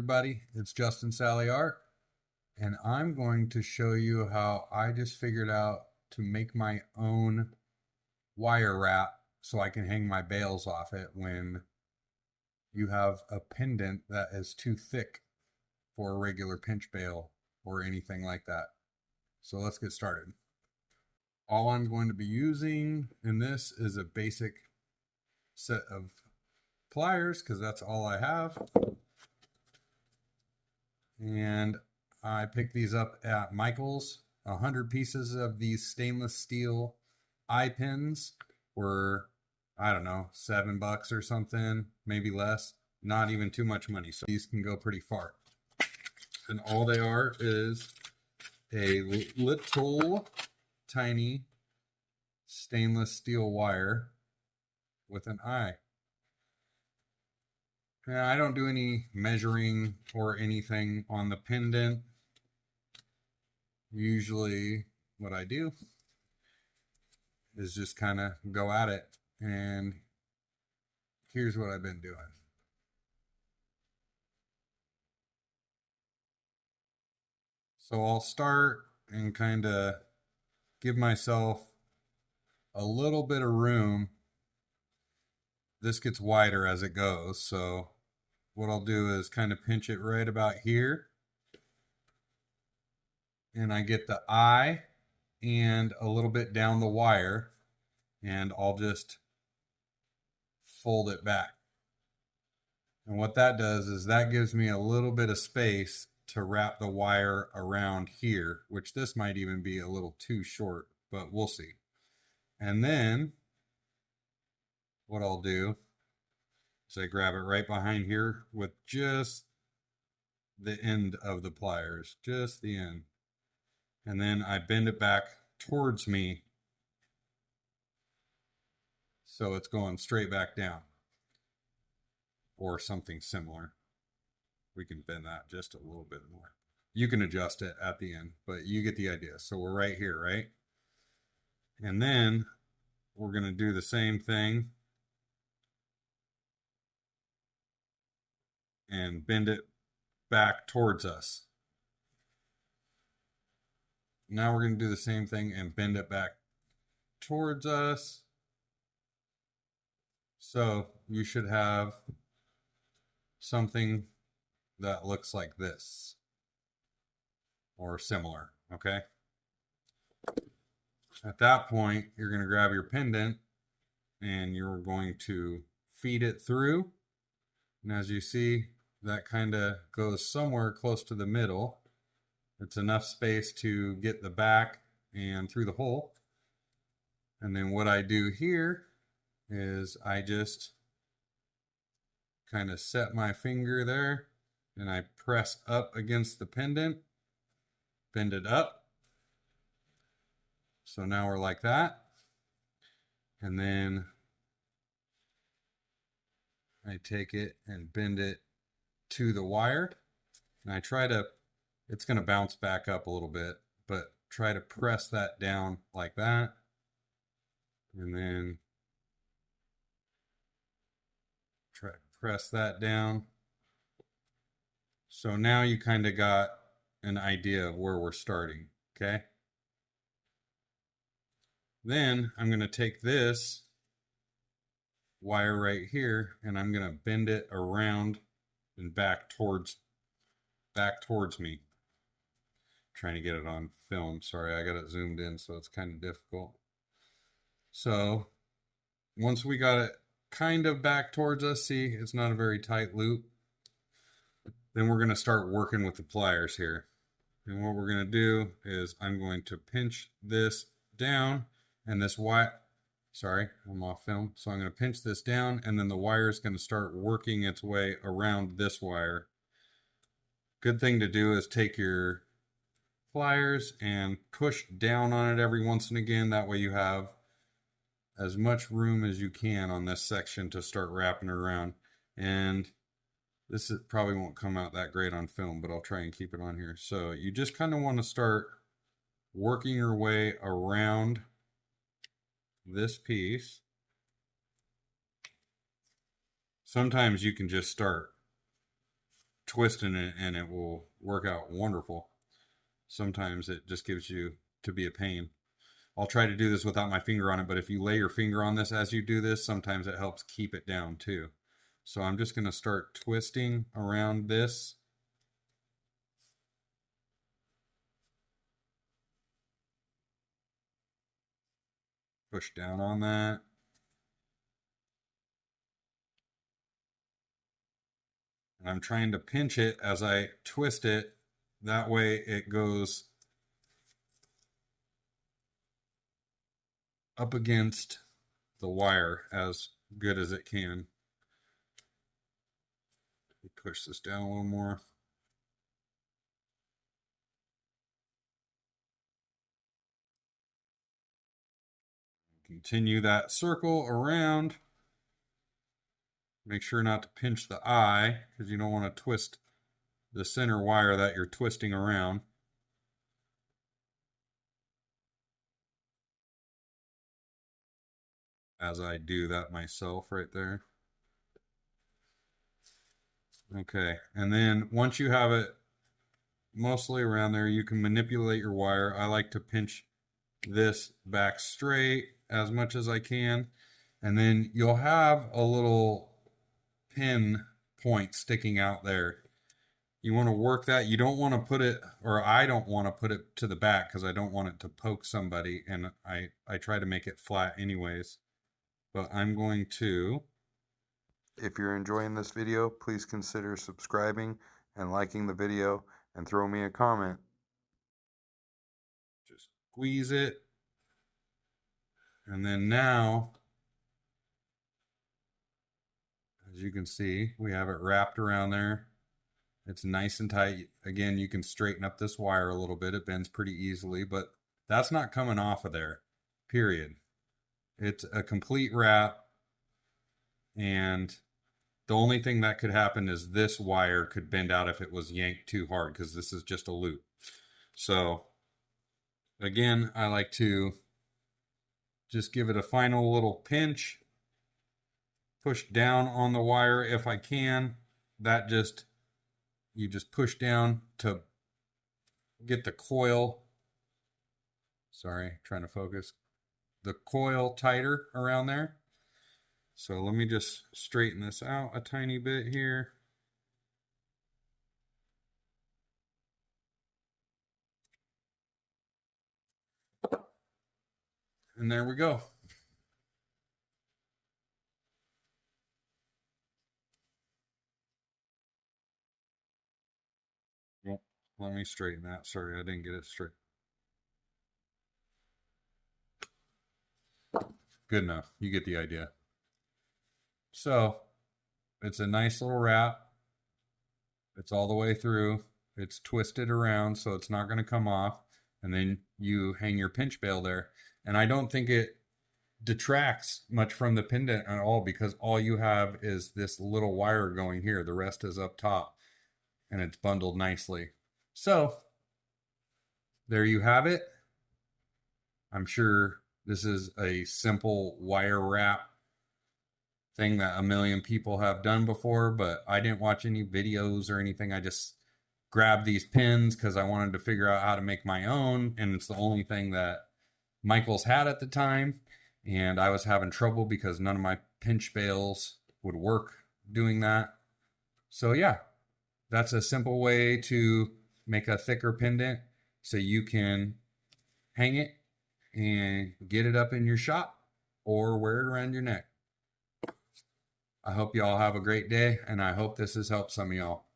everybody, it's JUSTINSalleyart, and I'm going to show you how I just figured out to make my own wire wrap so I can hang my bales off it when you have a pendant that is too thick for a regular pinch bale or anything like that. So let's get started. All I'm going to be using in this is a basic set of pliers because that's all I have. And I picked these up at Michael's. 100 pieces of these stainless steel eye pins were, I don't know, $7 or something, maybe less. Not even too much money, so these can go pretty far. And all they are is a little tiny stainless steel wire with an eye. Now, I don't do any measuring or anything on the pendant. Usually what I do is just kind of go at it, and here's what I've been doing. So I'll start and kind of give myself a little bit of room. This gets wider as it goes, so what I'll do is kind of pinch it right about here, and I get the eye and a little bit down the wire, and I'll just fold it back. And what that does is that gives me a little bit of space to wrap the wire around here, which this might even be a little too short, but we'll see. And then what I'll do is I grab it right behind here with just the end of the pliers, just the end. And then I bend it back towards me so it's going straight back down, or something similar. We can bend that just a little bit more. You can adjust it at the end, but you get the idea. So we're right here, right? And then we're going to do the same thing and bend it back towards us. Now we're going to do the same thing and bend it back towards us. So you should have something that looks like this or similar, okay? At that point, you're going to grab your pendant and you're going to feed it through. And as you see, that kind of goes somewhere close to the middle. It's enough space to get the back and through the hole. And then what I do here is I just kind of set my finger there and I press up against the pendant, bend it up. So now we're like that. And then I take it and bend it to the wire. And I try to, it's going to bounce back up a little bit, but try to press that down like that. And then try to press that down. So now you kind of got an idea of where we're starting, okay? Then I'm going to take this wire right here and I'm going to bend it around and back towards me. I'm trying to get it on film. Sorry, I got it zoomed in, so it's kind of difficult. So once we got it kind of back towards us, see, it's not a very tight loop. Then we're going to start working with the pliers here. And what we're going to do is I'm going to pinch this down, and this wire, sorry, I'm off film. So I'm going to pinch this down, and then the wire is going to start working its way around this wire. Good thing to do is take your pliers and push down on it every once and again. That way you have as much room as you can on this section to start wrapping it around. And this probably won't come out that great on film, but I'll try and keep it on here. So you just kind of want to start working your way around this piece. Sometimes you can just start twisting it and it will work out wonderful. Sometimes it just gives you to be a pain. I'll try to do this without my finger on it, but if you lay your finger on this as you do this, sometimes it helps keep it down too. So I'm just going to start twisting around this. Push down on that. And I'm trying to pinch it as I twist it. That way it goes up against the wire as good as it can. Push this down a little more. Continue that circle around. Make sure not to pinch the eye because you don't want to twist the center wire that you're twisting around. As I do that myself right there. Okay, and then once you have it mostly around there, you can manipulate your wire. I like to pinch this back straight as much as I can, and then you'll have a little pin point sticking out there. You want to work that. You don't want to put it, or I don't want to put it to the back because I don't want it to poke somebody, and I try to make it flat anyways. But I'm going to, if you're enjoying this video, please consider subscribing and liking the video and throw me a comment. Just squeeze it. And then now, as you can see, we have it wrapped around there. It's nice and tight. Again, you can straighten up this wire a little bit. It bends pretty easily, but that's not coming off of there, period. It's a complete wrap, and the only thing that could happen is this wire could bend out if it was yanked too hard, because this is just a loop. So again, I like to just give it a final little pinch, push down on the wire if I can. That just, you just push down to get the coil, sorry, trying to focus, the coil tighter around there. So let me just straighten this out a tiny bit here. And there we go. Well, let me straighten that. Sorry, I didn't get it straight. Good enough. You get the idea. So it's a nice little wrap. It's all the way through. It's twisted around so it's not going to come off. And then you hang your pinch bail there. And I don't think it detracts much from the pendant at all, because all you have is this little wire going here. The rest is up top and it's bundled nicely. So there you have it. I'm sure this is a simple wire wrap thing that a million people have done before, but I didn't watch any videos or anything. I just grabbed these pins because I wanted to figure out how to make my own, and it's the only thing that Michael's had at the time, and I was having trouble because none of my pinch bails would work doing that. So yeah, that's a simple way to make a thicker pendant so you can hang it and get it up in your shop or wear it around your neck. I hope y'all have a great day, and I hope this has helped some of y'all.